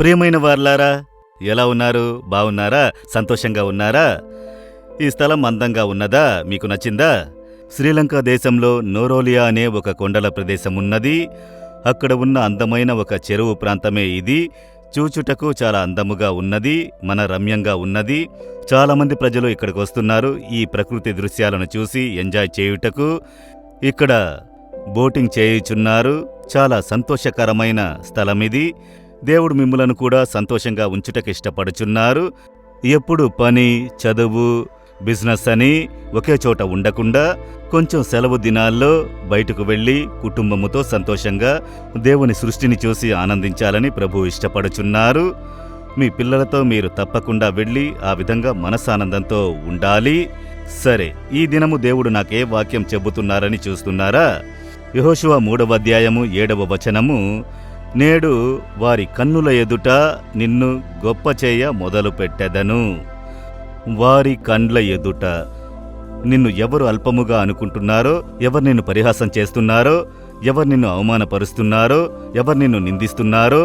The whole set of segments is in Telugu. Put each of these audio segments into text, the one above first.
ప్రియమైన వార్లారా, ఎలా ఉన్నారు? బావున్నారా? సంతోషంగా ఉన్నారా? ఈ స్థలం అందంగా ఉన్నదా? మీకు నచ్చిందా? శ్రీలంక దేశంలో నోరోలియా అనే ఒక కొండల ప్రదేశం ఉన్నది. అక్కడ ఉన్న అందమైన ఒక చెరువు ప్రాంతమే ఇది. చూచుటకు చాలా అందముగా ఉన్నది, రమ్యంగా ఉన్నది. చాలామంది ప్రజలు ఇక్కడికి వస్తున్నారు ఈ ప్రకృతి దృశ్యాలను చూసి ఎంజాయ్ చేయుటకు. ఇక్కడ బోటింగ్ చేయుచున్నారు. చాలా సంతోషకరమైన స్థలమిది. దేవుడు మిమ్ములను కూడా సంతోషంగా ఉంచుటకు ఇష్టపడుచున్నారు. ఎప్పుడు పని, చదువు, బిజినెస్ అని ఒకే చోట ఉండకుండా కొంచెం సెలవు దినాల్లో బయటకు వెళ్ళి కుటుంబముతో సంతోషంగా దేవుని సృష్టిని చూసి ఆనందించాలని ప్రభు ఇష్టపడుచున్నారు. మీ పిల్లలతో మీరు తప్పకుండా వెళ్ళి ఆ విధంగా మనసానందంతో ఉండాలి. సరే, ఈ దినము దేవుడు నాకే వాక్యం చెబుతున్నారని చూస్తున్నారా? యెహోషువ 3వ అధ్యాయము 7వ వచనము, నేడు వారి కన్నుల ఎదుట నిన్ను గొప్ప చేయ మొదలుపెట్టెదను. వారి కండ్ల ఎదుట నిన్ను ఎవరు అల్పముగా అనుకుంటున్నారో, ఎవరు నిన్ను పరిహాసం చేస్తున్నారో, ఎవరు నిన్ను అవమానపరుస్తున్నారో, ఎవరు నిన్ను నిందిస్తున్నారో,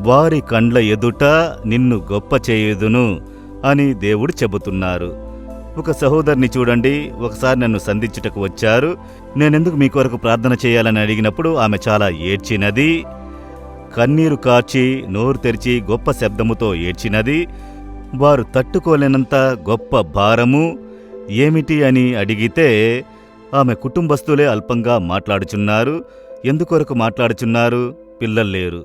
వారి కండ్ల ఎదుట నిన్ను గొప్ప చేయుదును అని దేవుడు చెబుతున్నారు. ఒక సహోదరిని చూడండి, ఒకసారి నన్ను సంధించుటకు వచ్చారు. నేనెందుకు మీ కొరకు ప్రార్థన చేయాలని అడిగినప్పుడు ఆమె చాలా ఏడ్చినది. కన్నీరు కార్చి నోరు తెరిచి గొప్ప శబ్దముతో ఏడ్చినది. వారు తట్టుకోలేనంత గొప్ప భారము ఏమిటి అని అడిగితే ఆమె కుటుంబస్తులే అల్పంగా మాట్లాడుచున్నారు. ఎందుకొరకు మాట్లాడుచున్నారు? పిల్లలు లేరు.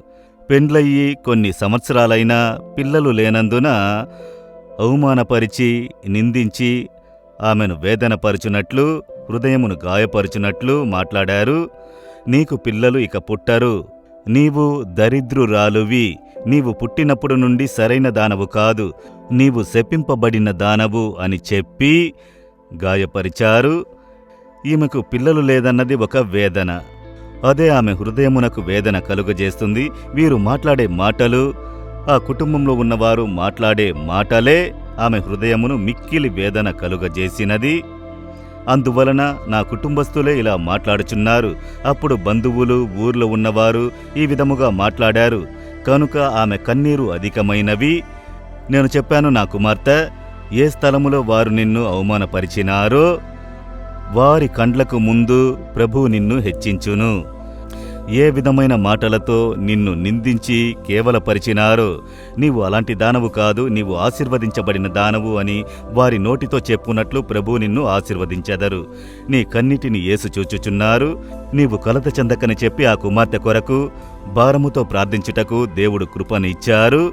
పెండ్లయ్యి కొన్ని సంవత్సరాలైనా పిల్లలు లేనందున అవమానపరిచి, నిందించి, ఆమెను వేదనపరుచునట్లు, హృదయమును గాయపరుచునట్లు మాట్లాడారు. నీకు పిల్లలు ఇక పుట్టరు, నీవు దరిద్రురాలువి, నీవు పుట్టినప్పుడు నుండి సరైన దానవు కాదు, నీవు శపింపబడిన దానవు అని చెప్పి గాయపరిచారు. ఈమెకు పిల్లలు లేదన్నది ఒక వేదన. అదే ఆమె హృదయమునకు వేదన కలుగజేస్తుంది. వీరు మాట్లాడే మాటలు, ఆ కుటుంబంలో ఉన్నవారు మాట్లాడే మాటలే ఆమె హృదయమును మిక్కిలి వేదన కలుగజేసినది. అందువలన నా కుటుంబస్తులే ఇలా మాట్లాడుచున్నారు. అప్పుడు బంధువులు, ఊర్లో ఉన్నవారు ఈ విధముగా మాట్లాడారు. కనుక ఆమె కన్నీరు అధికమైనవి. నేను చెప్పాను, నా కుమార్తె, ఏ స్థలములో వారు నిన్ను అవమానపరిచినారో వారి కండ్లకు ముందు ప్రభువు నిన్ను హెచ్చించును. ఏ విధమైన మాటలతో నిన్ను నిందించి కేవలపరిచినారో, నీవు అలాంటి దానవు కాదు, నీవు ఆశీర్వదించబడిన దానవు అని వారి నోటితో చెప్పునట్లు ప్రభు నిన్ను ఆశీర్వదించెదరు. నీ కన్నిటిని యేసు చూచుచున్నారు. నీవు కలత చెందకని చెప్పి ఆ కుమార్తె కొరకు భారముతో ప్రార్థించుటకు దేవుడు కృపనిచ్చారు.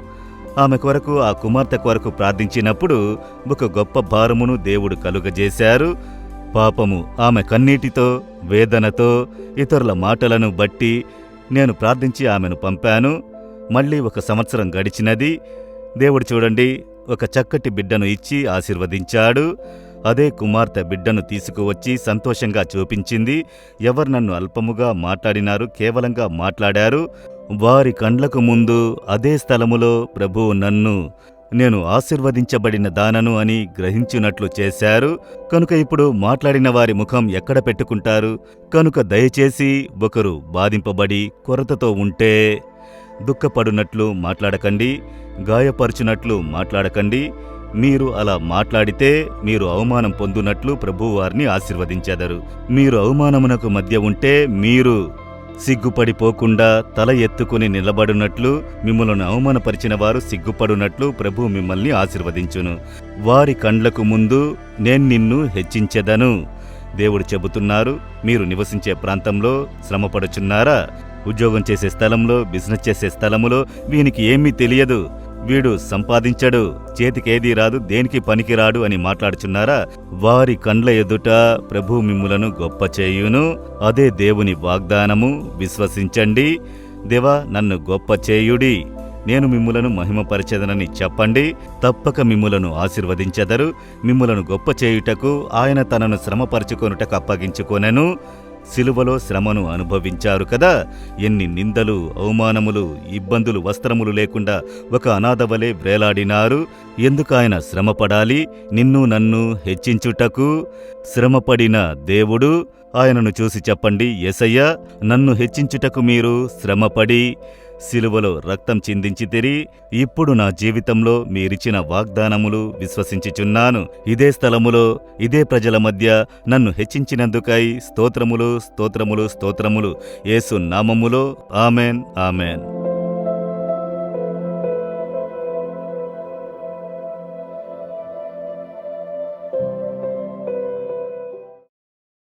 ఆమె కొరకు, ఆ కుమార్తె కొరకు ప్రార్థించినప్పుడు ఒక గొప్ప భారమును దేవుడు కలుగజేశారు. పాపము ఆమె కన్నీటితో, వేదనతో, ఇతరుల మాటలను బట్టి నేను ప్రార్థించి ఆమెను పంపాను. మళ్ళీ 1 సంవత్సరం గడిచినది. దేవుడు చూడండి, ఒక చక్కటి బిడ్డను ఇచ్చి ఆశీర్వదించాడు. అదే కుమార్తె బిడ్డను తీసుకువచ్చి సంతోషంగా చూపించింది. ఎవరు నన్ను అల్పముగా మాట్లాడినారు, కేవలంగా మాట్లాడారు, వారి కండ్లకు ముందు అదే స్థలములో ప్రభువు నన్ను నేను ఆశీర్వదించబడిన దానను అని గ్రహించునట్లు చేశారు. కనుక ఇప్పుడు మాట్లాడిన వారి ముఖం ఎక్కడ పెట్టుకుంటారు? కనుక దయచేసి ఒకరు బాధింపబడి కొరతతో ఉంటే దుఃఖపడునట్లు మాట్లాడకండి, గాయపరుచునట్లు మాట్లాడకండి. మీరు అలా మాట్లాడితే మీరు అవమానం పొందునట్లు ప్రభువు వారిని ఆశీర్వదించెదరు. మీరు అవమానమునకు మధ్య ఉంటే మీరు సిగ్గుపడిపోకుండా తల ఎత్తుకుని నిలబడునట్లు, మిమ్మల్ని అవమానపరిచిన వారు సిగ్గుపడునట్లు ప్రభు మిమ్మల్ని ఆశీర్వదించును. వారి కండ్లకు ముందు నేను నిన్ను హెచ్చించెదను. దేవుడు చెబుతున్నారు. మీరు నివసించే ప్రాంతంలో శ్రమపడుచున్నారా? ఉద్యోగం చేసే స్థలంలో, బిజినెస్ చేసే స్థలములో వీనికి ఏమీ తెలియదు, వీడు సంపాదించడు, చేతికేదీ రాదు, దేనికి పనికిరాడు అని మాట్లాడుచున్నారా? వారి కండ్ల ఎదుట ప్రభు మిమ్ములను గొప్ప చేయును. అదే దేవుని వాగ్దానము. విశ్వసించండి. దేవా, నన్ను గొప్ప చేయుడి, నేను మిమ్ములను మహిమపరచెదనని చెప్పండి. తప్పక మిమ్ములను ఆశీర్వదించెదరు. మిమ్ములను గొప్ప చేయుటకు ఆయన తనను శ్రమపరచుకొనుటకు అప్పగించుకొనెను. సిలువలో శ్రమను అనుభవించారు కదా. ఎన్ని నిందలు, అవమానములు, ఇబ్బందులు, వస్త్రములు లేకుండా ఒక అనాథవలే వ్రేలాడినారు. ఎందుకాయన శ్రమపడాలి? నిన్ను నన్ను హెచ్చించుటకు శ్రమపడిన దేవుడు. ఆయనను చూసి చెప్పండి, యేసయ్యా, నన్ను హెచ్చించుటకు మీరు శ్రమపడి సిలువలో రక్తం చిందించితిరి. ఇప్పుడు నా జీవితంలో మీరిచ్చిన వాగ్దానములు విశ్వసించుచున్నాను. ఇదే స్థలములో ఇదే ప్రజల మధ్య నన్ను హెచ్చించినందుకై స్తోత్రములు స్తోత్రములు స్తోత్రములు. యేసు నామములో ఆమెన్ ఆమెన్.